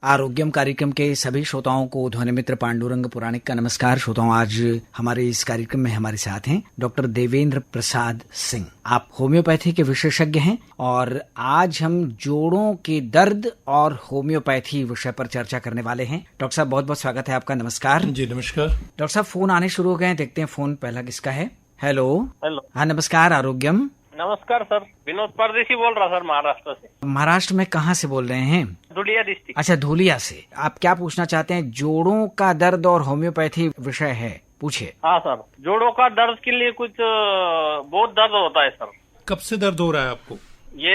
आरोग्यम कार्यक्रम के सभी श्रोताओं को ध्वनि मित्र पांडुरंग पुराणिक का नमस्कार। श्रोताओं, आज हमारे इस कार्यक्रम में हमारे साथ हैं डॉक्टर देवेंद्र प्रसाद सिंह। आप होम्योपैथी के विशेषज्ञ हैं और आज हम जोड़ों के दर्द और होम्योपैथी विषय पर चर्चा करने वाले हैं। डॉक्टर साहब, बहुत बहुत स्वागत है आपका। नमस्कार जी। नमस्कार डॉक्टर साहब। फोन आने शुरू हो गए हैं, देखते हैं फोन पहला किसका है। हेलो। हाँ, नमस्कार आरोग्यम। नमस्कार सर, विनोद परदेशी बोल रहा सर, महाराष्ट्र से। महाराष्ट्र में कहाँ से बोल रहे हैं? धुलिया डिस्ट्रिक्ट। अच्छा, धुलिया से। आप क्या पूछना चाहते हैं? जोड़ों का दर्द और होम्योपैथी विषय है, पूछिए। हाँ सर, जोड़ों का दर्द के लिए कुछ बहुत दर्द होता है सर। कब से दर्द हो रहा है आपको? ये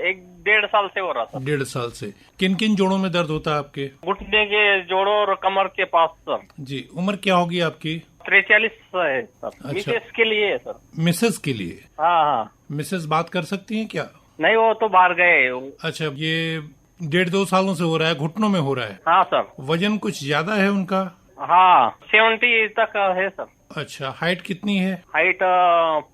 1-1.5 साल से हो रहा था। 1.5 साल से। किन किन जोड़ों में दर्द होता है आपके? घुटने के जोड़ों और कमर के पास सर। जी। उम्र क्या होगी आपकी? 43 है सर। अच्छा। मिसेस के लिए है सर। मिसेस के लिए? हाँ। मिसेस बात कर सकती हैं क्या? नहीं, वो तो बाहर गए। अच्छा, ये 1.5-2 सालों से हो रहा है, घुटनों में हो रहा है? हाँ सर। वजन कुछ ज्यादा है उनका? हाँ, 70 तक है सर। अच्छा, हाइट कितनी है? Height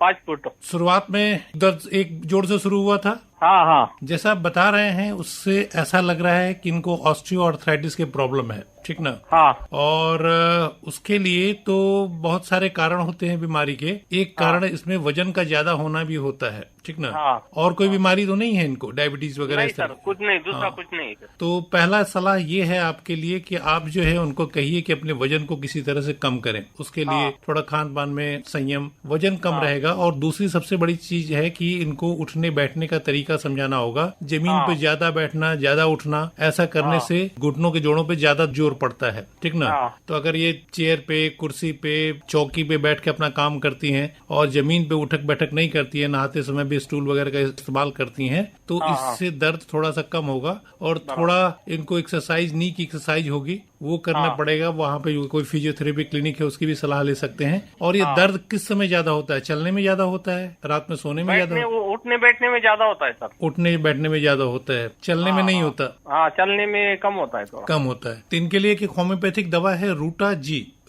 5 foot. शुरुआत में दर्द एक जोड़ से शुरू हुआ था? हाँ। जैसा आप बता रहे हैं उससे ऐसा लग रहा है कि इनको ऑस्टियोआर्थराइटिस के प्रॉब्लम है, ठीक ना? हाँ। और उसके लिए तो बहुत सारे कारण होते हैं बीमारी के। एक कारण इसमें वजन का ज्यादा होना भी होता है, ठीक ना? हाँ। और कोई बीमारी तो नहीं है इनको, डायबिटीज वगैरह? नहीं सर, कुछ नहीं, दूसरा कुछ नहीं सर। तो पहला सलाह ये है आपके लिए कि आप जो है उनको कहिए कि अपने वजन को किसी तरह से कम करें। उसके लिए थोड़ा खान पान में संयम, वजन कम रहेगा। और दूसरी सबसे बड़ी चीज है कि इनको उठने बैठने का तरीका समझाना होगा। जमीन पे ज्यादा बैठना, ज्यादा उठना, ऐसा करने से घुटनों के जोड़ों पे ज्यादा जोर पड़ता है, ठीक ना? तो अगर ये चेयर पे, कुर्सी पे, चौकी पे बैठ के अपना काम करती हैं और जमीन पे उठक बैठक नहीं करती है, नहाते समय भी स्टूल वगैरह का इस्तेमाल करती हैं, तो इससे दर्द थोड़ा सा कम होगा। और थोड़ा इनको एक्सरसाइज, नी की एक्सरसाइज होगी, वो करना पड़ेगा। वहाँ पे कोई फिजियोथेरेपी क्लिनिक है, उसकी भी सलाह ले सकते हैं। और ये दर्द किस समय ज्यादा होता है? चलने में ज्यादा होता है? रात में सोने में ज्यादा? उठने बैठने में ज्यादा होता है सर। उठने बैठने में ज्यादा होता है, चलने में नहीं होता? हाँ, चलने में कम होता है, थोड़ा कम होता है। तो इनके लिए एक होम्योपैथिक दवा है,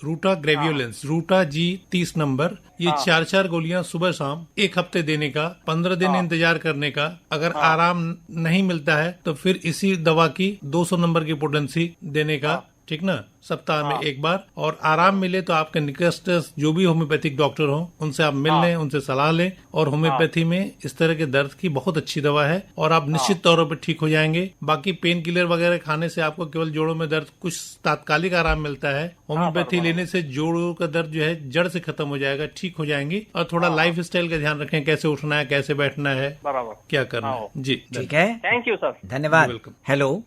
रूटा ग्रेवियोलेंस, रूटा जी 30 नंबर। ये 4 गोलियां सुबह शाम 1 हफ्ते देने का, 15 दिन इंतजार करने का। अगर आराम नहीं मिलता है तो फिर इसी दवा की 200 नंबर की पोटेंसी देने का, ठीक ना? सप्ताह में 1 बार। और आराम मिले तो आपके निकटस्थ जो भी होम्योपैथिक डॉक्टर हो उनसे आप मिल लें, उनसे सलाह लें। और होम्योपैथी में इस तरह के दर्द की बहुत अच्छी दवा है और आप निश्चित तौर पर ठीक हो जाएंगे। बाकी पेन किलर वगैरह खाने से आपको केवल जोड़ों में दर्द कुछ तात्कालिक आराम मिलता है। होम्योपैथी लेने से जोड़ों का दर्द जो है जड़ से खत्म हो जाएगा, ठीक हो जाएंगे। और थोड़ा लाइफ स्टाइल का ध्यान रखें, कैसे उठना है, कैसे बैठना है, क्या करना है। जी ठीक है, थैंक यू सर, धन्यवाद। वेलकम। हेलो।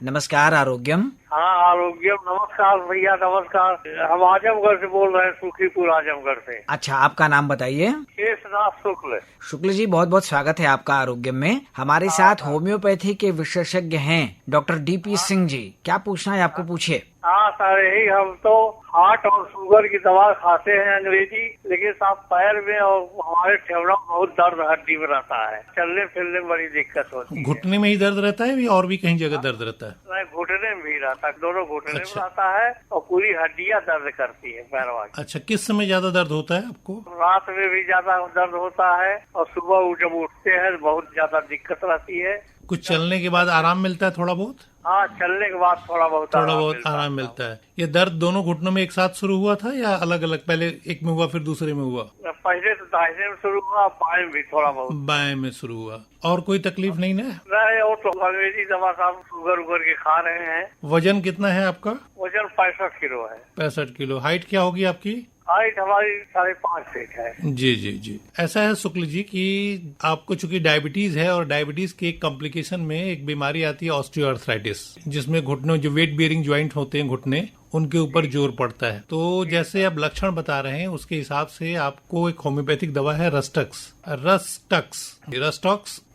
नमस्कार आरोग्यम। हाँ, आरोग्यम। नमस्कार भैया, नमस्कार। हम आजमगढ़ से बोल रहे हैं, सुखीपुर आजमगढ़ से। अच्छा, आपका नाम बताइए। शेषनाथ शुक्ल जी, बहुत बहुत स्वागत है आपका आरोग्यम में। हमारे साथ होम्योपैथी के विशेषज्ञ हैं डॉक्टर DP सिंह जी। क्या पूछना है आपको, पूछिए। हाँ सर, यही हम तो हार्ट और शुगर की दवा खाते हैं अंग्रेजी, लेकिन साहब पैर में और हमारे ठेवड़ों में बहुत दर्द हड्डी में रहता है। चलने फिरने में बड़ी दिक्कत होती है। घुटने में ही दर्द रहता है और भी कहीं जगह दर्द रहता है? नहीं, घुटने में भी रहता है, दोनों घुटने में अच्छा। रहता है और पूरी हड्डियां दर्द करती है पैरवा की। अच्छा, किस समय ज्यादा दर्द होता है आपको? रात में भी ज्यादा दर्द होता है और सुबह जब उठते हैं बहुत ज्यादा दिक्कत रहती है। कुछ चलने के बाद आराम मिलता है थोड़ा बहुत? हाँ, चलने के बाद थोड़ा बहुत आराम मिलता है। ये दर्द दोनों घुटनों में एक साथ शुरू हुआ था या अलग अलग? पहले एक में हुआ फिर दूसरे में हुआ? पहले तो दाहिने में शुरू हुआ, बाएं में भी थोड़ा बहुत। बाएं में शुरू हुआ। और कोई तकलीफ नहीं ना? नहीं, वो तो अंग्रेजी दवा साहब शुगर उगर के खा रहे हैं। वजन कितना है आपका? वजन 65 किलो है। 65 किलो। हाइट क्या होगी आपकी? हाइट हमारी 5.5 फीट है। जी। ऐसा है शुक्ल जी कि आपको चूंकि डायबिटीज है और डायबिटीज के एक कॉम्प्लिकेशन में एक बीमारी आती है ऑस्टियोआर्थराइटिस, जिसमें घुटनों, जो वेट बियरिंग ज्वाइंट होते हैं घुटने, उनके ऊपर जोर पड़ता है। तो जैसे आप लक्षण बता रहे हैं उसके हिसाब से आपको एक होम्योपैथिक दवा है रस्टॉक्स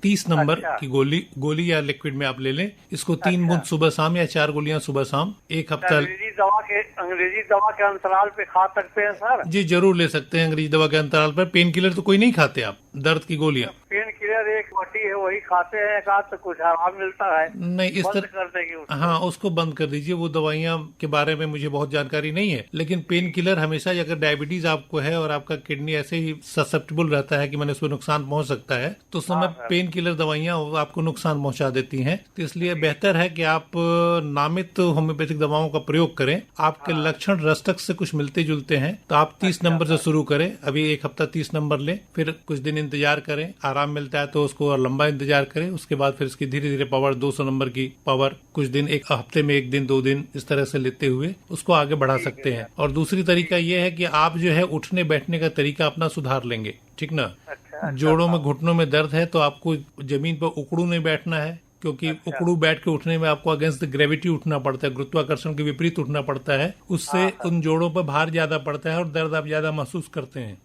30 नंबर की गोली या लिक्विड में आप ले लें। इसको 3 बूंद सुबह शाम या 4 गोलियां सुबह शाम 1 हफ्ता। अंग्रेजी दवा के अंतराल पे खा सकते हैं सर? जी, जरूर ले सकते हैं अंग्रेजी दवा के अंतराल पर। पेन किलर तो कोई नहीं खाते आप? दर्द की गोलियां? पेन किलर एक एक पट्टी है वही खाते हैं का तो कुछ आराम मिलता है? नहीं, इस बंद तरह कर देंगे उसको? हाँ, उसको बंद कर दीजिए। वो दवाइयाँ के बारे में मुझे बहुत जानकारी नहीं है, लेकिन पेन किलर हमेशा, अगर डायबिटीज आपको है और आपका किडनी ऐसे ही ससेप्टेबल रहता है कि मैंने उसमें नुकसान पहुंच सकता है, तो उस समय पेन किलर दवाइयाँ आपको नुकसान पहुंचा देती हैं। तो इसलिए बेहतर है कि आप नामित होम्योपैथिक दवाओं का प्रयोग करें। आपके लक्षण रस्टक से कुछ मिलते जुलते हैं तो आप 30 नंबर से शुरू करें। अभी एक हफ्ता 30 नंबर लें, फिर कुछ दिन इंतजार करें, आराम मिलता है तो उसको और लंबा इंतजार करें। उसके बाद फिर इसकी धीरे धीरे पावर 200 नंबर की पावर कुछ दिन, एक हफ्ते में 1 दिन 2 दिन इस तरह से लेते हुए उसको आगे बढ़ा सकते हैं। और दूसरी तरीका ये है कि आप जो है उठने बैठने का तरीका अपना सुधार लेंगे, ठीक ना। जोड़ों में, घुटनों में दर्द है तो आपको जमीन पर उकड़ू नहीं बैठना है, क्योंकि उकड़ू बैठ के उठने में आपको अगेंस्ट द ग्रेविटी उठना पड़ता है, गुरुत्वाकर्षण के विपरीत उठना पड़ता है। उससे उन जोड़ों पर भार ज्यादा पड़ता है और दर्द आप ज्यादा महसूस करते हैं।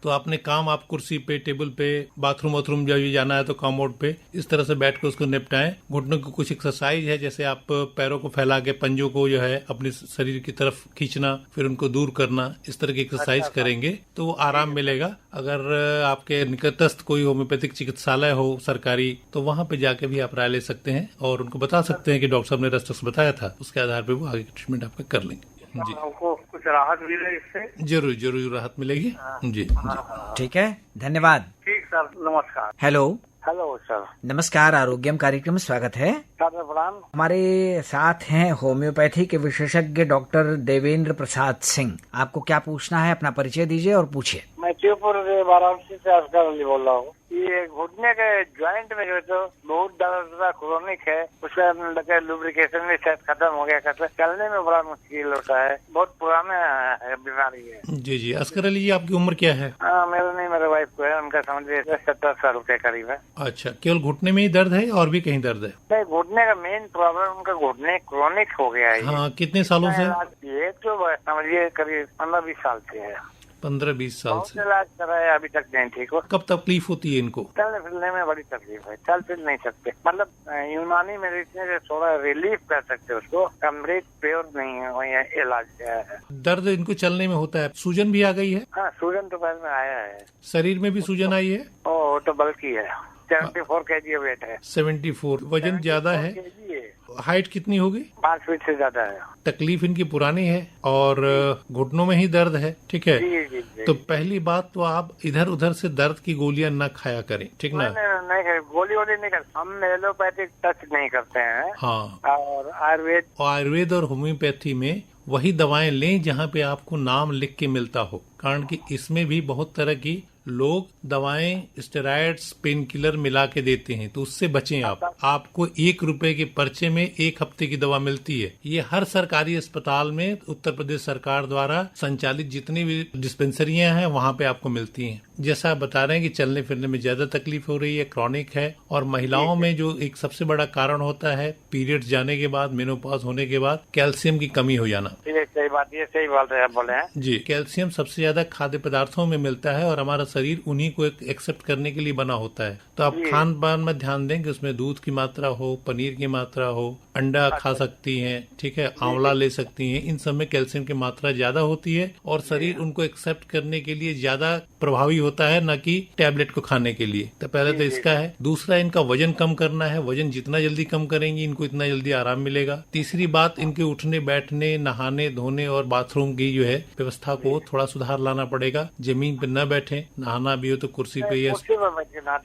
तो आपने काम, आप कुर्सी पे, टेबल पे, बाथरूम वाथरूम जब जाना है तो कमोड पे इस तरह से बैठ के उसको निपटाएं। घुटनों की कुछ एक्सरसाइज है, जैसे आप पैरों को फैला के पंजों को जो है अपने शरीर की तरफ खींचना, फिर उनको दूर करना, इस तरह की एक्सरसाइज करेंगे तो आराम मिलेगा। अगर आपके निकटस्थ कोई होम्योपैथिक चिकित्सालय हो सरकारी, तो वहाँ पे जाके भी आप राय ले सकते हैं और उनको बता सकते हैं कि डॉक्टर साहब ने रस्टक्स बताया था। उसके आधार पर वो आगे ट्रीटमेंट आपका कर लेंगे। जी, हमको कुछ राहत मिले इससे? जरूर जरूर राहत मिलेगी। जी, ठीक है, धन्यवाद। ठीक सर, नमस्कार। हेलो सर, नमस्कार, आरोग्यम कार्यक्रम में स्वागत है। प्रणाम। हमारे साथ हैं होम्योपैथी के विशेषज्ञ डॉक्टर देवेंद्र प्रसाद सिंह। आपको क्या पूछना है, अपना परिचय दीजिए और पूछिए। मैं शिवपुर वाराणसी से असगर अली बोल रहा हूँ। ये घुटने के ज्वाइंट में जो तो बहुत दर्द क्रोनिक है, उसका लगे लुब्रिकेशन भी शायद खत्म हो गया, चलने में बड़ा मुश्किल होता है, बहुत पुराना बीमारी है। जी जी, असगर अली जी, आपकी उम्र क्या है? मेरे वाइफ को है, उनका समझिए 70 साल के करीब है। अच्छा, केवल घुटने में ही दर्द है और भी कहीं दर्द है? नहीं, घुटने का मेन प्रॉब्लम, उनका घुटने क्रोनिक हो गया है। हाँ, कितने सालों से? ये तो समझिए करीब 15-20 साल से है। 15-20 साल से इलाज कराया, अभी तक नहीं ठीक हो। कब तकलीफ होती है इनको? चलने फिरने में बड़ी तकलीफ है, चल फिर नहीं सकते। मतलब यूनानी मेडिसिन से थोड़ा रिलीफ कर सकते उसको, कम्प्लीट प्योर नहीं है, वही इलाज है। दर्द इनको चलने में होता है। सूजन भी आ गई है? हाँ, सूजन तो पैर में आया है। शरीर में भी सूजन आई है? ओ, तो बल्कि है, 74 kg वेट है। 74, वजन ज्यादा है। हाइट कितनी होगी? 5 फीट से ज्यादा है। तकलीफ इनकी पुरानी है और घुटनों में ही दर्द है, ठीक है। जी। तो पहली बात तो आप इधर उधर से दर्द की गोलियां न खाया करें, ठीक ना। नहीं, गोली वोली नहीं करते हम, एलोपैथिक टच नहीं करते हैं। हाँ, और आयुर्वेद और होम्योपैथी में वही दवाएं लें जहाँ पे आपको नाम लिख के मिलता हो, कारण कि इसमें भी बहुत तरह की लोग दवाएं, स्टेरॉइड्स, पेन किलर मिला के देते हैं, तो उससे बचें आप। आपको 1 रुपए के पर्चे में 1 हफ्ते की दवा मिलती है। ये हर सरकारी अस्पताल में उत्तर प्रदेश सरकार द्वारा संचालित जितनी भी डिस्पेंसरियां हैं वहाँ पे आपको मिलती हैं। जैसा आप बता रहे हैं कि चलने फिरने में ज्यादा तकलीफ हो रही है, क्रॉनिक है, और महिलाओं में जो एक सबसे बड़ा कारण होता है पीरियड्स जाने के बाद, मेनोपॉज होने के बाद, कैल्शियम की कमी हो जाना। सही बात, ये सही बात है, बोले हैं जी। कैल्शियम सबसे ज्यादा खाद्य पदार्थों में मिलता है और हमारा शरीर उन्हीं को एक्सेप्ट करने के लिए बना होता है। तो आप खान पान में ध्यान दें कि उसमें दूध की मात्रा हो, पनीर की मात्रा हो, अंडा खा सकती हैं, ठीक है, आंवला ले सकती हैं। इन सब में कैल्शियम की मात्रा ज्यादा होती है और शरीर उनको एक्सेप्ट करने के लिए ज्यादा प्रभावी होता है, न कि टैबलेट को खाने के लिए। तो पहले तो इसका है। दूसरा, इनका वजन कम करना है। वजन जितना जल्दी कम करेंगी इनको इतना जल्दी आराम मिलेगा। तीसरी बात, इनके उठने बैठने, नहाने धोने और बाथरूम की जो है व्यवस्था को थोड़ा सुधार लाना पड़ेगा। जमीन पे न बैठे, नहाना भी हो तो कुर्सी पे या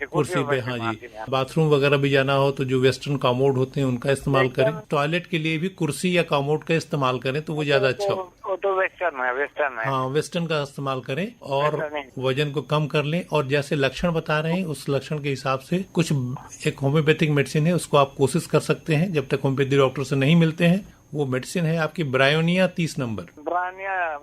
कुर्सी पे। हाँ जी, बाथरूम वगैरह भी जाना हो तो जो वेस्टर्न कॉमोड होते हैं उनका इस्तेमाल करें। टॉयलेट के लिए भी कुर्सी या कॉमोड का इस्तेमाल करें तो वो ज्यादा अच्छा हो। तो वेस्टर्न है। हाँ, वेस्टर्न का इस्तेमाल करें और वजन को कम कर लें। और जैसे लक्षण बता रहे हैं उस लक्षण के हिसाब से कुछ एक होम्योपैथिक मेडिसिन है, उसको आप कोशिश कर सकते हैं। जब तक होम्योपैथी डॉक्टर से नहीं मिलते हैं, वो मेडिसिन है आपकी ब्रायोनिया 30 नंबर।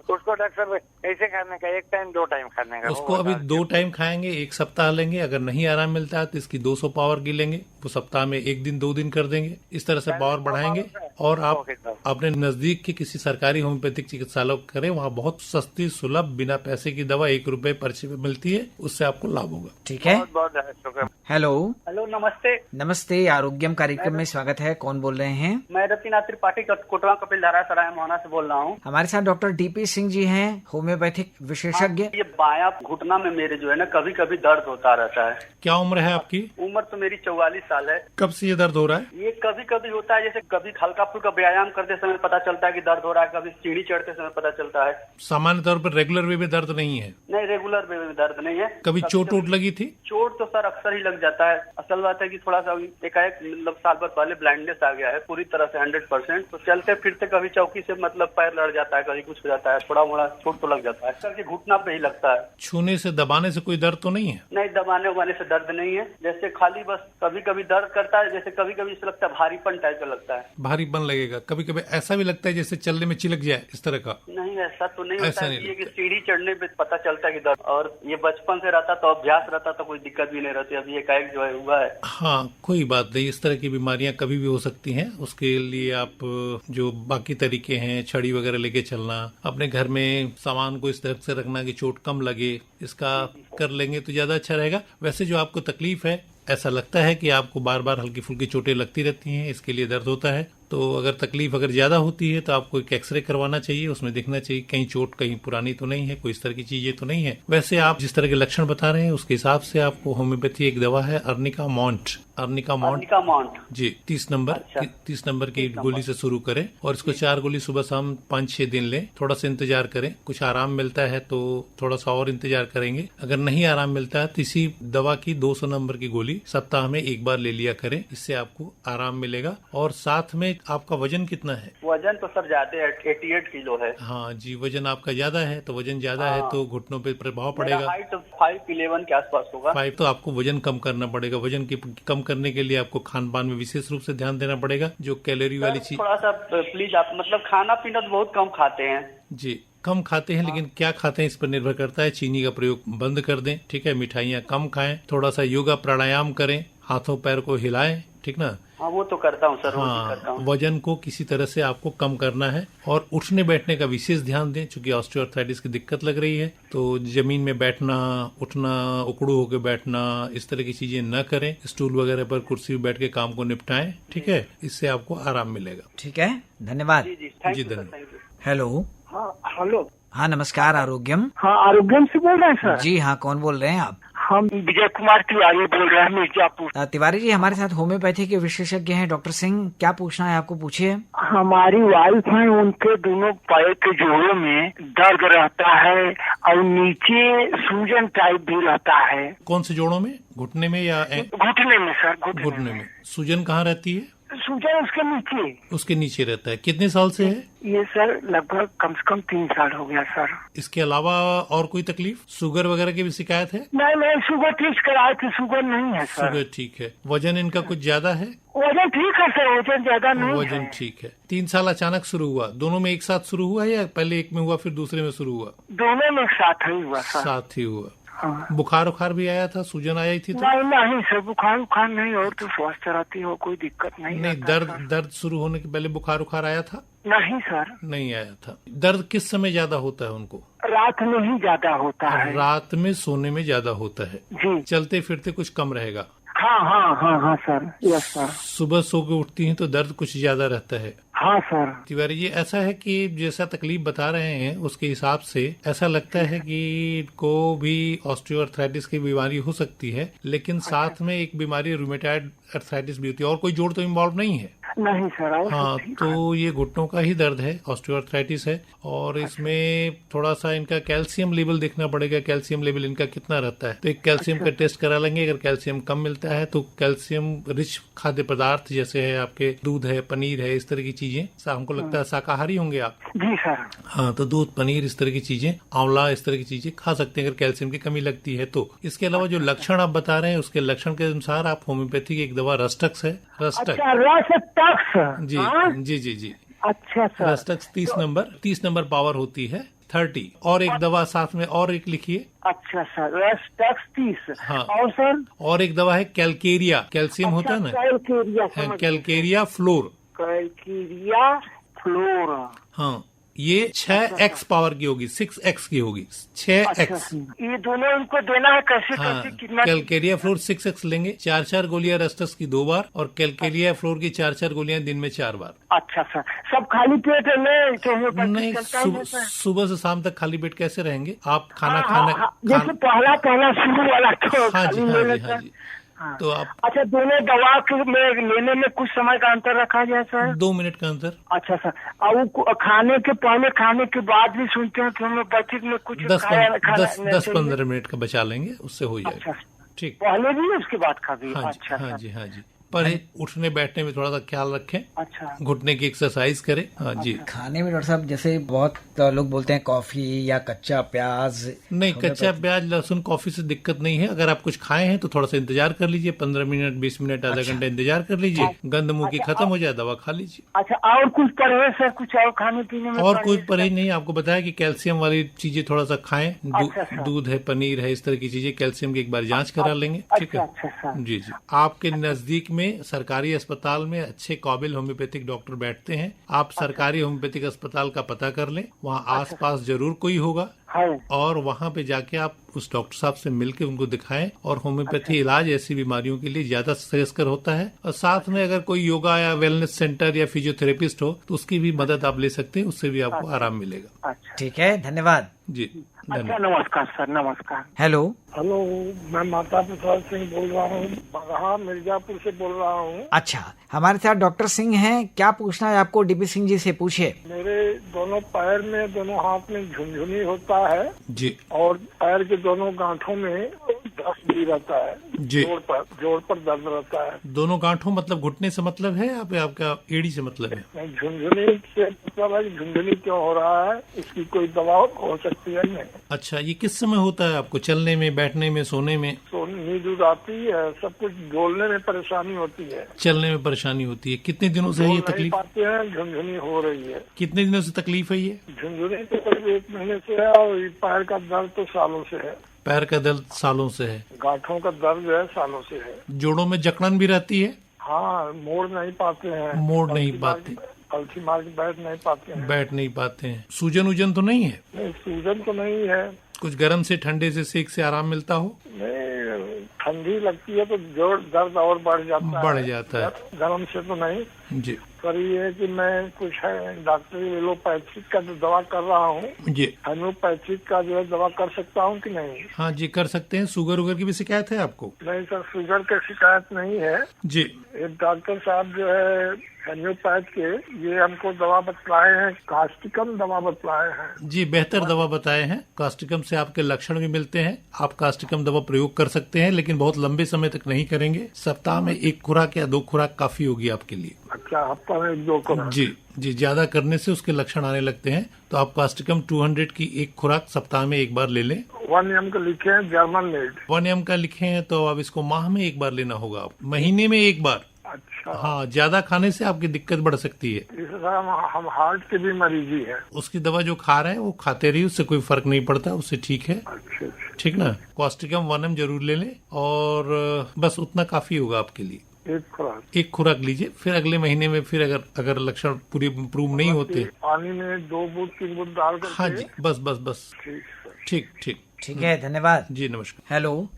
उसको डॉक्टर कैसे खाने का? 1 टाइम 2 टाइम खाने का? उसको अभी 2 टाइम खाएंगे, 1 सप्ताह लेंगे। अगर नहीं आराम मिलता है तो इसकी 200 पावर की लेंगे, वो सप्ताह में 1 दिन 2 दिन कर देंगे। इस तरह से पावर बढ़ाएंगे। और आप अपने नजदीक के किसी सरकारी होम्योपैथिक चिकित्सालय करें, वहाँ बहुत सस्ती, सुलभ, बिना पैसे की दवा 1 रुपए पर्ची पे मिलती है, उससे आपको लाभ होगा। ठीक है। हेलो, नमस्ते। नमस्ते, आरोग्यम कार्यक्रम में स्वागत है। कौन बोल रहे हैं? मैं रतिनाथ त्रिपाठी कोटवा कपिल धारा सराय मोहना से बोल रहा हूँ। हमारे साथ डॉक्टर डीपी सिंह जी हैं, होम्योपैथिक विशेषज्ञ। ये बायां घुटना में मेरे जो है ना कभी कभी दर्द होता रहता है। क्या उम्र है आपकी? उम्र तो मेरी 44 साल है। कब से ये दर्द हो रहा है? ये कभी कभी होता है, जैसे कभी हल्का फुल्का व्यायाम करते समय पता चलता है कि दर्द हो रहा है, कभी सीढ़ी चढ़ते समय पता चलता है। सामान्य तौर पर रेगुलर वे में दर्द नहीं है? नहीं, रेगुलर में दर्द नहीं है। कभी चोट वोट लगी थी? चोट तो सर अक्सर ही लग जाता है। असल बात है कि थोड़ा सा एकाएक मतलब साल भर पहले ब्लाइंडनेस आ गया है पूरी तरह से 100%। तो चलते फिरते कभी चौकी से मतलब पैर लड़ जाता है, कभी कुछ हो जाता है, थोड़ा मोड़ा चोट तो लग जाता है। सर के घुटना पे ही लगता है। छूने से दबाने से कोई दर्द तो नहीं है? नहीं, दबाने उबाने से दर्द नहीं है। जैसे खाली बस कभी कभी दर्द करता है, जैसे कभी कभी ऐसा लगता है भारीपन टाइप का लगता है। भारीपन लगेगा। कभी कभी ऐसा भी लगता है जैसे चलने में चिलक जाए, इस तरह का? नहीं, ऐसा तो नहीं ऐसा होता नहीं है। ये कि सीढ़ी चढ़ने पे पता चलता है कि दर्द, और ये बचपन से रहता तो अभ्यास रहता तो कोई दिक्कत भी नहीं रहती। अभी एकाएक जो है हुआ है। हाँ, कोई बात नहीं। इस तरह की बीमारियां कभी भी हो सकती हैं। उसके लिए आप जो बाकी तरीके हैं, छड़ी वगैरह लेके चलना, अपने घर में सामान को इस तरह से रखना कि चोट कम लगे, इसका कर लेंगे तो ज्यादा अच्छा रहेगा। वैसे जो आपको तकलीफ है, ऐसा लगता है कि आपको बार बार हल्की फुल्की चोटें लगती रहती हैं, इसके लिए दर्द होता है। तो अगर तकलीफ अगर ज्यादा होती है तो आपको एक एक्सरे करवाना चाहिए। उसमें देखना चाहिए कहीं चोट कहीं पुरानी तो नहीं है, कोई इस तरह की चीजें तो नहीं है। वैसे आप जिस तरह के लक्षण बता रहे हैं उसके हिसाब से आपको होम्योपैथी एक दवा है अर्निका मॉन्ट जी 30 नंबर। अच्छा। 30 नंबर की गोली से शुरू करें और इसको 4 गोली सुबह शाम 5-6 दिन लें। थोड़ा सा इंतजार करें, कुछ आराम मिलता है तो थोड़ा सा और इंतजार करेंगे। अगर नहीं आराम मिलता है तो इसी दवा की 200 नंबर की गोली सप्ताह में एक बार ले लिया करें, इससे आपको आराम मिलेगा। और साथ में आपका वजन कितना है? वजन तो सर ज्यादा है, 88 किलो है। हाँ जी, वजन आपका ज्यादा है तो वजन ज्यादा है तो घुटनों पे प्रभाव पड़ेगा। हाइट 5'11" के आसपास होगा। 5 तो आपको वजन कम करना पड़ेगा। वजन की कम करने के लिए आपको खान पान में विशेष रूप से ध्यान देना पड़ेगा। जो कैलोरी वाली चीज, थोड़ा सा प्लीज आप मतलब खाना पीना तो बहुत कम खाते हैं जी, कम खाते हैं, लेकिन क्या खाते हैं इस पर निर्भर करता है। चीनी का प्रयोग बंद कर दें, ठीक है। मिठाइयाँ कम खाएं, थोड़ा सा योगा प्राणायाम करें, हाथों पैर को हिलाएं, ठीक ना। हाँ, वो तो करता हूँ सर, रोज ही करता हाँ, हूँ। वजन को किसी तरह से आपको कम करना है और उठने बैठने का विशेष ध्यान दें। चूंकि ऑस्टियोआर्थराइटिस की दिक्कत लग रही है तो जमीन में बैठना, उठना, उकड़ू होकर बैठना, इस तरह की चीजें न करें। स्टूल वगैरह पर कुर्सी पर बैठ के काम को निपटाएं, ठीक है। इससे आपको आराम मिलेगा। ठीक है, धन्यवाद जी जी, थैंक जी, यू धन्यवाद। Sir, thank you. हेलो। हाँ हेलो। हाँ नमस्कार, आरोग्यम। हाँ आरोग्यम से बोल रहे हैं सर? जी हाँ, कौन बोल रहे हैं आप? हम विजय कुमार तिवारी बोल रहे हैं, मिर्जापुर। तिवारी जी हमारे साथ होम्योपैथी के विशेषज्ञ हैं डॉक्टर सिंह। क्या पूछना है आपको, पूछिए। हमारी वाइफ है, उनके दोनों पैर के जोड़ों में दर्द रहता है और नीचे सूजन टाइप भी रहता है। कौन से जोड़ों में? घुटने में या घुटने में सर, घुटने में? सूजन कहाँ रहती है? सूजन उसके नीचे। उसके नीचे रहता है। कितने साल से है ये सर? लगभग कम से कम 3 साल हो गया सर। इसके अलावा और कोई तकलीफ? शुगर वगैरह की भी शिकायत है? नहीं, शुगर टेस्ट कराए थे, शुगर नहीं है सर। शुगर ठीक है। वजन इनका कुछ ज्यादा है? वजन ठीक है सर, वजन ज्यादा नहीं है। वजन ठीक है। 3 साल अचानक शुरू हुआ? दोनों में एक साथ शुरू हुआ या पहले एक में हुआ फिर दूसरे में शुरू हुआ? दोनों में एक साथ ही हुआ सर। साथ ही हुआ। हाँ। बुखार उखार भी आया था? सूजन आई थी तो? नहीं सर, बुखार नहीं, और तो स्वस्थ रहती हो, कोई दिक्कत नहीं। नहीं, दर्द शुरू होने के पहले बुखार उखार आया था? नहीं सर, नहीं आया था। दर्द किस समय ज्यादा होता है उनको? रात में ही ज्यादा होता है। रात में सोने में ज्यादा होता है जी। चलते फिरते कुछ कम रहेगा? हाँ सर, यस सर। सुबह सो के उठती हैं तो दर्द कुछ ज्यादा रहता है? हाँ सर। तिवारी जी, ऐसा है कि जैसा तकलीफ बता रहे हैं उसके हिसाब से ऐसा लगता है कि इनको भी ऑस्टियोआर्थराइटिस की बीमारी हो सकती है, लेकिन साथ में एक बीमारी रूमेटॉइड अर्थराइटिस भी होती है। और कोई जोड़ तो इन्वॉल्व नहीं है? नहीं सर। हाँ, तो ये घुटनों का ही दर्द है, ऑस्टियोआर्थराइटिस है। और इसमें थोड़ा सा इनका कैल्शियम लेवल देखना पड़ेगा। कैल्शियम लेवल इनका कितना रहता है, तो एक कैल्शियम का टेस्ट करा लेंगे। अगर कैल्शियम कम मिलता है तो कैल्शियम रिच खाद्य पदार्थ जैसे है आपके दूध है, पनीर है, इस तरह की चीजें, हमको लगता है शाकाहारी होंगे आप? जी सर। हाँ, तो दूध, पनीर, इस तरह की चीजें, आंवला, इस तरह की चीजें खा सकते हैं अगर कैल्शियम की कमी लगती है तो। इसके अलावा जो लक्षण आप बता रहे हैं उसके लक्षण के अनुसार आप होम्योपैथी की एक दवा रस्टक्स है, रस्टक्स जी जी जी जी। अच्छा सर। रस्टक्स 30 नंबर पावर होती है 30। और एक दवा साथ में और एक लिखिए। अच्छा सर, रस्टक्स 30। हाँ। और सर? और एक दवा है कैलकेरिया, कैल्शियम होता है ना, Calcarea Calcarea floor. Calcarea floor. हाँ, ये 6x पावर की होगी, 6x की होगी, 6x। ये दोनों इनको देना है कैसे हाँ, कैसे कितना? कैलकेरिया फ्लोर 6x लेंगे, 4 गोलियां रस्टस की 2 बार, और कैलकेरिया फ्लोर की 4 गोलियां दिन में 4 बार। अच्छा सर, सब खाली पेट है ले तो नहीं, सुबह से शाम तक खाली पेट कैसे रहेंगे आप? खाना जैसे पहला शुरू वाला तो हाँ खाली जी, ले हाँ जी, लेते हाँ हैं। जी। हाँ। तो आप अच्छा, दोनों दवा के में लेने में कुछ समय का अंतर रखा जाए सर? 2 मिनट का अंतर। अच्छा सर, और वो खाने के पहले खाने के बाद भी सुनते हैं कि होम्योपैथिक में कुछ 10-15 मिनट का बचा लेंगे, उससे हो जाएगा। अच्छा, ठीक, पहले भी उसके बाद खा भी? हाँ जी, अच्छा हाँ जी, हाँ जी। पर उठने बैठने में थोड़ा सा ख्याल रखें, अच्छा, घुटने की एक्सरसाइज करें। हाँ जी। खाने में डॉक्टर साहब जैसे बहुत लोग बोलते हैं कॉफी या कच्चा प्याज। नहीं, कच्चा प्याज लहसुन कॉफी से दिक्कत नहीं है। अगर आप कुछ खाए हैं तो थोड़ा सा इंतजार कर लीजिए, 15 मिनट 20 मिनट आधा घंटा इंतजार कर लीजिए, गंद मुंह की खत्म हो जाए, दवा खा लीजिए। अच्छा, और कुछ परहेज सर, कुछ और खाने पीने में? और कोई परहेज नहीं, आपको बताया कि कैल्शियम वाली चीजें थोड़ा सा खाएं, दूध है, पनीर है, इस तरह की चीजें, कैल्शियम की एक बार जांच करा लेंगे। ठीक है जी जी। आपके नजदीक में सरकारी अस्पताल में अच्छे काबिल होम्योपैथिक डॉक्टर बैठते हैं। आप सरकारी होम्योपैथिक अस्पताल का पता कर लें, वहाँ आसपास जरूर कोई होगा, और वहाँ पे जाके आप उस डॉक्टर साहब से मिलके उनको दिखाएं। और होम्योपैथी इलाज ऐसी बीमारियों के लिए ज्यादा श्रेयस्कर होता है। और साथ में अगर कोई योगा या वेलनेस सेंटर या फिजियोथेरेपिस्ट हो तो उसकी भी मदद आप ले सकते हैं, उससे भी आपको आराम मिलेगा। ठीक है, धन्यवाद जी। अच्छा, नमस्कार सर, नमस्कार। हेलो, मैं माता प्रसाद सिंह बोल रहा हूँ, बगहा मिर्जापुर से बोल रहा हूँ। अच्छा, हमारे साथ डॉक्टर सिंह हैं, क्या पूछना है आपको? डीपी सिंह जी से पूछिए। मेरे दोनों पैर में, दोनों हाथ में झुनझुनी होता है जी, और पैर के दोनों गांठों में दर्द भी रहता है जी। जोड़ पर दर्द रहता है। दोनों गांठों मतलब घुटने से मतलब है या आपका एड़ी से मतलब है? झुनझुनी से मतलब है, झुनझुनी क्यों हो रहा है, इसकी कोई दवा हो सकती है? नहीं। अच्छा, ये किस समय होता है आपको? चलने में, बैठने में, सोने में? नींद आती है, सब कुछ बोलने में परेशानी होती है, चलने में परेशानी होती है। कितने दिनों से है ये तकलीफ? पाते हैं, झुनझुनी हो रही है। कितने दिनों से तकलीफ है ये? झुनझुनी तो करीब 1 महीने से है, और पैर का दर्द तो सालों से है। पैर का दर्द सालों से है? गांठों का दर्द जो है सालों से है। जोड़ों में जकड़न भी रहती है? हाँ, मोड़ नहीं पाते हैं, मोड़ नहीं पाते, कल्ची मार के बैठ नहीं पाते हैं। बैठ नहीं पाते हैं। सूजन उजन तो नहीं है? नहीं, सूजन तो नहीं है। कुछ गर्म से, ठंडे से, सेक से आराम मिलता हो? नहीं, ठंडी लगती है तो जोड़ दर्द और बढ़ जाता है। गर्म से तो नहीं जी। पर ये है कि मैं कुछ है डॉक्टरी एलोपैथिक का जो दवा कर रहा हूँ जी, होम्योपैथिक का जो है दवा कर सकता हूँ कि नहीं? हाँ जी, कर सकते हैं। शुगर उगर की भी शिकायत है आपको? नहीं सर, शुगर की शिकायत नहीं है जी। एक डॉक्टर साहब जो है होम्योपैथ के, ये हमको दवा बतलाए हैं, कास्टिकम दवा बतलाए हैं। जी, बेहतर दवा बताए हैं। कास्टिकम से आपके लक्षण भी मिलते हैं। आप कास्टिकम दवा प्रयोग कर सकते हैं, लेकिन बहुत लंबे समय तक नहीं करेंगे। सप्ताह में 1 खुराक या 2 खुराक काफी होगी आपके लिए। अच्छा, हफ्ता में 1-2 खुराक? जी जी, ज्यादा करने से उसके लक्षण आने लगते हैं। तो आप कास्टिकम 200 की 1 खुराक सप्ताह में 1 बार ले लें। 1 mg का लिखे हैं, जर्मन मेड 1 mg का लिखे हैं, तो अब इसको माह में 1 बार लेना होगा, आप महीने में 1 बार। अच्छा, हाँ, ज्यादा खाने से आपकी दिक्कत बढ़ सकती है। इस हम हार्ट के भी मरीज ही है। उसकी दवा जो खा रहे हैं वो खाते रहिए, उससे कोई फर्क नहीं पड़ता, उससे ठीक है। अच्छा, ठीक ना? कास्टिकम 1 mg जरूर ले लें, और बस उतना काफी होगा आपके लिए। 1 खुराक लीजिए, फिर अगले महीने में फिर अगर लक्षण पूरी इम्प्रूव नहीं होते, पानी में 2 बूंद 3 बूंद डाल कर। हाँ जी, बस। ठीक ठीक ठीक है, धन्यवाद जी, नमस्कार। हेलो,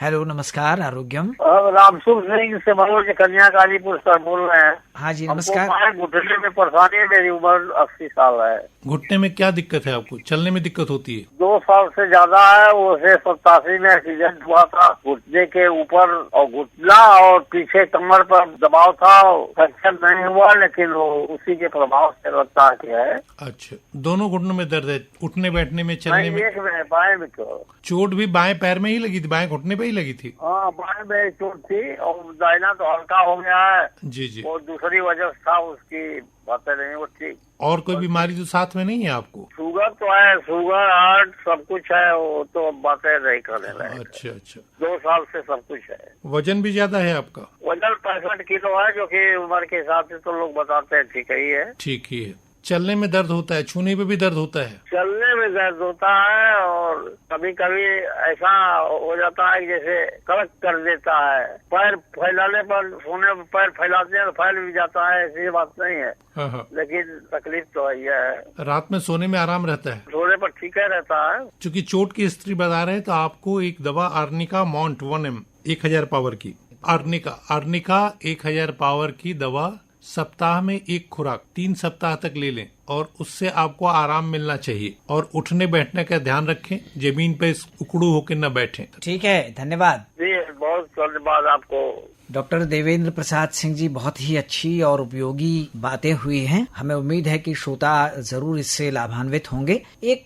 हेलो, नमस्कार, आरोग्यम। रामसुख सिंह से मनोज कन्या गाजीपुर सर बोल रहे हैं। हाँ जी, नमस्कार। घुटने में परेशानी है, मेरी उम्र 80 साल है। घुटने में क्या दिक्कत है आपको? चलने में दिक्कत होती है? 2 साल से ज्यादा है। उसे 87 में एक्सीडेंट हुआ था। घुटने के ऊपर और घुटना और पीछे कमर पर दबाव था। फ्रैक्चर नहीं हुआ, लेकिन वो उसी के प्रभाव से लगता है। अच्छा, दोनों घुटनों में दर्द है? उठने बैठने में, चलने में? एक में, बाएं में। चोट भी बाएं पैर में ही लगी थी? बाएं घुटने पे ही लगी थी? हाँ, बाएं में चोट थी, और दाहिना तो हल्का हो गया है। जी जी। और दूसरी वजह था उसकी, बातें नहीं वो ठीक। और कोई बीमारी तो साथ में नहीं है आपको? शुगर तो है, शुगर हार्ट सब कुछ है, वो तो बातें नहीं करने लगे। अच्छा। 2 साल से सब कुछ है। वजन भी ज्यादा है आपका? वजन 65 किलो है, जो कि उम्र के हिसाब से तो लोग बताते हैं ठीक ही है। ठीक ही है। चलने में दर्द होता है, छूने पे भी दर्द होता है? चलने में दर्द होता है और कभी कभी ऐसा हो जाता है कि जैसे कड़क कर देता है। पैर फैलाने पर, सोने पर पैर फैलाते हैं तो फैल भी जाता है, ऐसी बात नहीं है। हाँ। लेकिन तकलीफ तो है। रात में सोने में आराम रहता है? सोने पर ठीक है रहता है। चूंकि चोट की स्थिति बता रहे हैं तो आपको एक दवा आर्निका मॉन्ट 1M 1000 पावर की, आर्निका 1000 पावर की दवा सप्ताह में एक खुराक 3 सप्ताह तक ले लें और उससे आपको आराम मिलना चाहिए। और उठने बैठने का ध्यान रखें, जमीन पे उकड़ू होकर न बैठें। ठीक है, धन्यवाद जी, बहुत धन्यवाद आपको। डॉक्टर देवेंद्र प्रसाद सिंह जी, बहुत ही अच्छी और उपयोगी बातें हुई हैं। हमें उम्मीद है कि श्रोता जरूर इससे लाभान्वित होंगे। एक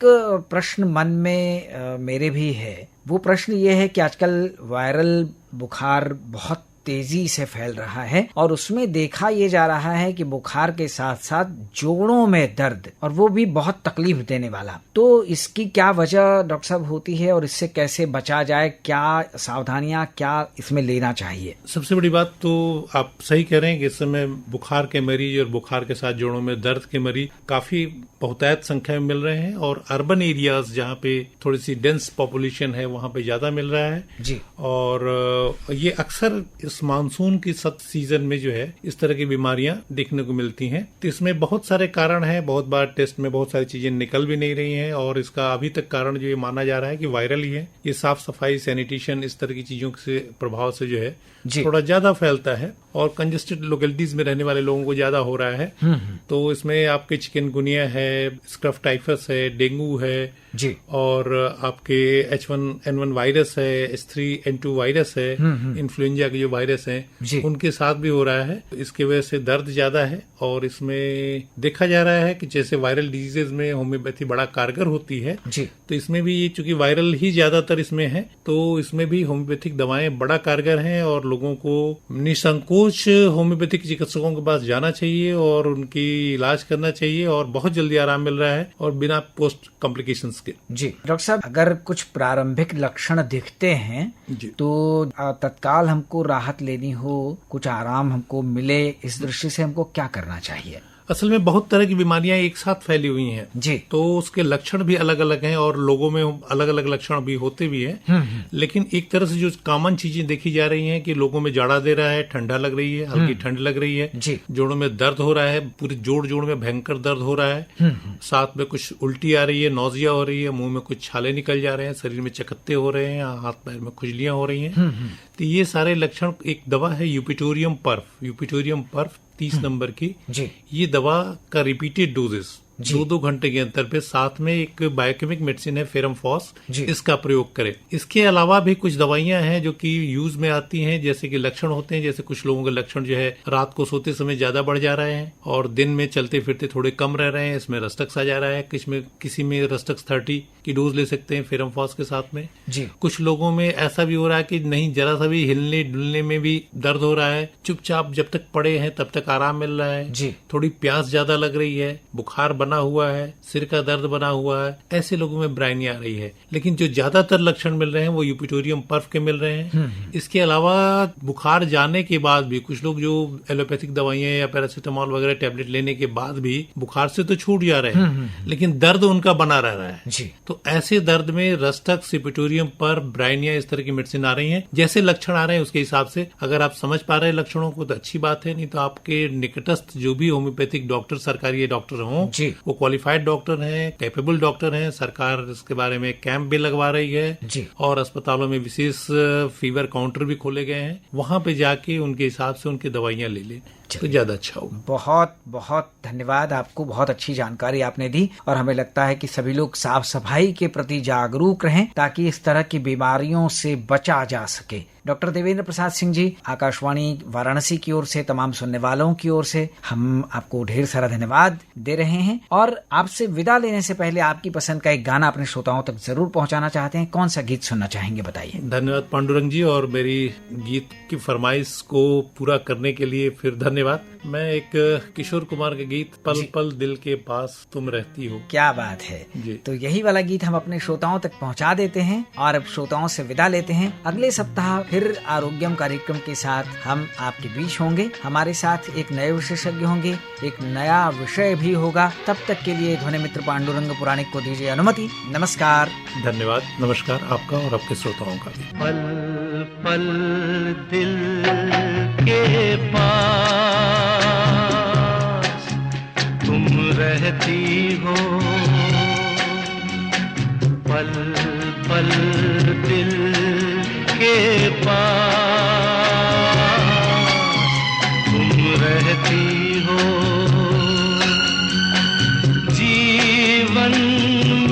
प्रश्न मन में मेरे भी है। वो प्रश्न ये है कि आजकल वायरल बुखार बहुत तेजी से फैल रहा है और उसमें देखा ये जा रहा है कि बुखार के साथ साथ जोड़ों में दर्द, और वो भी बहुत तकलीफ देने वाला। तो इसकी क्या वजह डॉक्टर साहब होती है और इससे कैसे बचा जाए? क्या सावधानियां क्या इसमें लेना चाहिए? सबसे बड़ी बात तो आप सही कह रहे हैं कि इस समय बुखार के मरीज और बुखार के साथ जोड़ों में दर्द के मरीज काफी बहुतायत संख्या में मिल रहे हैं और अर्बन एरियाज जहाँ पे थोड़ी सी डेंस पॉपुलेशन है वहाँ पे ज्यादा मिल रहा है जी। और ये अक्सर इस मानसून की सीजन में जो है इस तरह की बीमारियां देखने को मिलती हैं। तो इसमें बहुत सारे कारण हैं। बहुत बार टेस्ट में बहुत सारी चीजें निकल भी नहीं रही हैं और इसका अभी तक कारण जो ये माना जा रहा है कि वायरल ही है। ये साफ सफाई, सैनिटेशन, इस तरह की चीजों से प्रभाव से जो है थोड़ा ज्यादा फैलता है और कंजेस्टेड लोकेलिटीज में रहने वाले लोगों को ज्यादा हो रहा है। तो इसमें आपके चिकनगुनिया है, स्क्रफ टाइफस है, डेंगू है जी, और आपके H1N1 वायरस है, H3N2 वायरस है, इन्फ्लुएंजा के जो वायरस हैं उनके साथ भी हो रहा है। इसकी वजह से दर्द ज्यादा है और इसमें देखा जा रहा है कि जैसे वायरल डिजीजेज में होम्योपैथी बड़ा कारगर होती है जी, तो इसमें भी ये चूंकि वायरल ही ज्यादातर इसमें है तो इसमें भी होम्योपैथिक दवाएं बड़ा कारगर हैं और लोगों को निसंकोच होम्योपैथिक चिकित्सकों के पास जाना चाहिए और उनकी इलाज करना चाहिए और बहुत जल्दी आराम मिल रहा है और बिना पोस्ट कॉम्प्लिकेशंस के। जी डॉक्टर साहब, अगर कुछ प्रारंभिक लक्षण दिखते हैं तो तत्काल हमको राहत लेनी हो, कुछ आराम हमको मिले, इस दृष्टि से हमको क्या करना चाहिए? असल में बहुत तरह की बीमारियां एक साथ फैली हुई हैं जी, तो उसके लक्षण भी अलग अलग हैं और लोगों में अलग अलग लक्षण भी होते भी हैं। लेकिन एक तरह से जो कॉमन चीजें देखी जा रही हैं कि लोगों में जाड़ा दे रहा है, ठंडा लग रही है, हल्की ठंड लग रही है जी, जोड़ों में दर्द हो रहा है, पूरे जोड़ में भयंकर दर्द हो रहा है, साथ में कुछ उल्टी आ रही है, नौजिया हो रही है, मुंह में कुछ छाले निकल जा रहे हैं, शरीर में चकत्ते हो रहे हैं, हाथ पैर में खुजलियां हो रही हैं। तो ये सारे लक्षण, एक दवा है यूपिटोरियम पर्फ 30 नंबर की जी, ये दवा का रिपीटेड डोजेस 2-2 घंटे के अंतर पे, साथ में एक बायोकेमिक मेडिसिन है फेरमफॉस, इसका प्रयोग करें। इसके अलावा भी कुछ दवाइयां हैं जो कि यूज में आती हैं, जैसे कि लक्षण होते हैं, जैसे कुछ लोगों के लक्षण जो है रात को सोते समय ज्यादा बढ़ जा रहे हैं और दिन में चलते फिरते थोड़े कम रह रहे हैं, इसमें रस्टक्स आ जा रहा है। किसी में रस्टक्स 30 की डोज ले सकते हैं फेरमफॉस के साथ में जी। कुछ लोगों में ऐसा भी हो रहा है कि नहीं, जरा सा भी हिलने डुलने में भी दर्द हो रहा है, चुपचाप जब तक पड़े हैं तब तक आराम मिल रहा है जी। थोड़ी प्यास ज्यादा लग रही है, बुखार बना हुआ है, सिर का दर्द बना हुआ है, ऐसे लोगों में ब्राइनी आ रही है। लेकिन जो ज्यादातर लक्षण मिल रहे हैं वो यूपिटोरियम पर्फ के मिल रहे हैं। इसके अलावा बुखार जाने के बाद भी कुछ लोग जो एलोपैथिक दवाइयां या पैरासीटामोल वगैरह टैबलेट लेने के बाद भी बुखार से तो छूट जा रहे हैं लेकिन दर्द उनका बना रह रहा है जी। तो ऐसे दर्द में रस्टक्स, यूपिटोरियम पर्फ, ब्राइनिया, इस तरह की मेडिसिन आ रही है। जैसे लक्षण आ रहे हैं उसके हिसाब से अगर आप समझ पा रहे हैं लक्षणों को तो अच्छी बात है, नहीं तो आपके निकटस्थ जो भी होम्योपैथिक डॉक्टर, सरकारी डॉक्टर हों, वो क्वालिफाइड डॉक्टर हैं, कैपेबल डॉक्टर हैं। सरकार इसके बारे में कैंप भी लगवा रही है जी। और अस्पतालों में विशेष फीवर काउंटर भी खोले गए हैं, वहां पे जाके उनके हिसाब से उनकी दवाइयां ले लें तो ज्यादा अच्छा होगा। बहुत बहुत धन्यवाद आपको, बहुत अच्छी जानकारी आपने दी और हमें लगता है कि सभी लोग साफ सफाई के प्रति जागरूक रहें ताकि इस तरह की बीमारियों से बचा जा सके। डॉक्टर देवेंद्र प्रसाद सिंह जी, आकाशवाणी वाराणसी की ओर से, तमाम सुनने वालों की ओर से हम आपको ढेर सारा धन्यवाद दे रहे हैं और आपसे विदा लेने से पहले आपकी पसंद का एक गाना अपने श्रोताओं तक जरूर पहुंचाना चाहते हैं। कौन सा गीत सुनना चाहेंगे, बताइए। धन्यवाद पांडुरंग जी, और मेरी गीत की फरमाइश को पूरा करने के लिए फिर धन्यवाद। धन्यवाद। मैं एक किशोर कुमार के गीत पल पल दिल के पास तुम रहती हो। क्या बात है जी। तो यही वाला गीत हम अपने श्रोताओं तक पहुंचा देते हैं और अब श्रोताओं से विदा लेते हैं। अगले सप्ताह फिर आरोग्यम कार्यक्रम के साथ हम आपके बीच होंगे। हमारे साथ एक नए विशेषज्ञ होंगे, एक नया विषय भी होगा। तब तक के लिए ध्वनि मित्र पांडुरंग पुराणिक को दीजिए अनुमति। नमस्कार। धन्यवाद। नमस्कार आपका और आपके श्रोताओं का भी। पल पल दिल के पास तुम रहती हो, पल पल दिल के पास तुम रहती हो। जीवन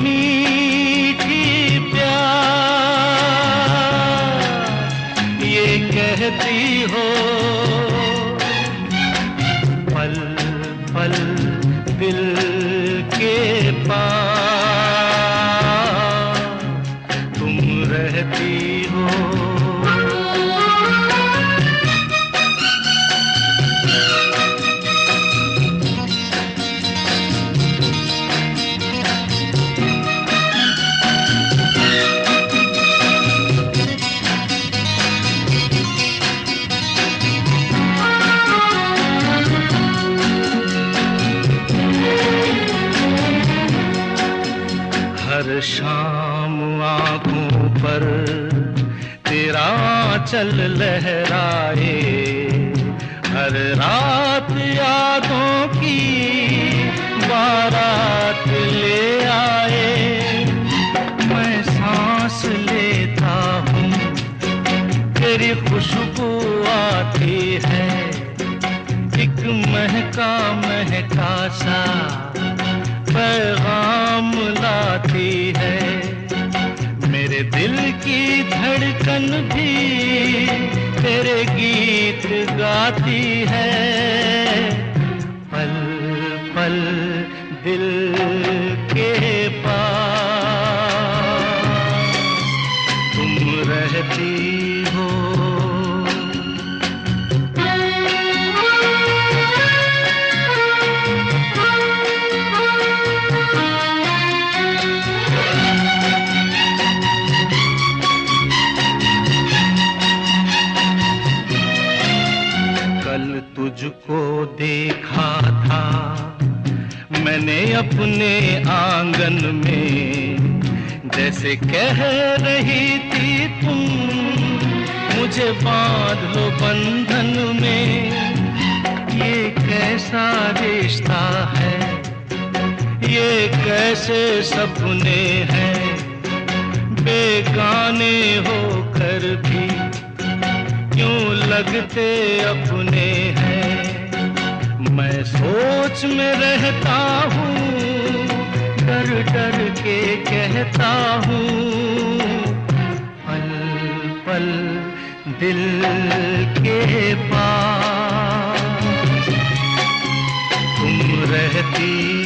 मीठी प्यार ये कहती हो, पल पल दिल के पास तुम रहती हो। हर शाम आँखों पर तेरा आंचल लहराए, हर रात यादों की बारात ले आए। मैं सांस लेता हूँ तेरी खुशबू आती है, एक महका महका सा पैगाम लाती है। मेरे दिल की धड़कन भी तेरे गीत गाती है, पल पल दिल के पास तुम रहती हो। तुझको देखा था मैंने अपने आंगन में, जैसे कह रही थी तुम मुझे बांध लो बंधन में। ये कैसा रिश्ता है, ये कैसे सपने हैं, बेगाने होकर भी क्यों लगते अपने हैं। मैं सोच में रहता हूँ, डर डर के कहता हूँ, पल पल दिल के पास तुम रहती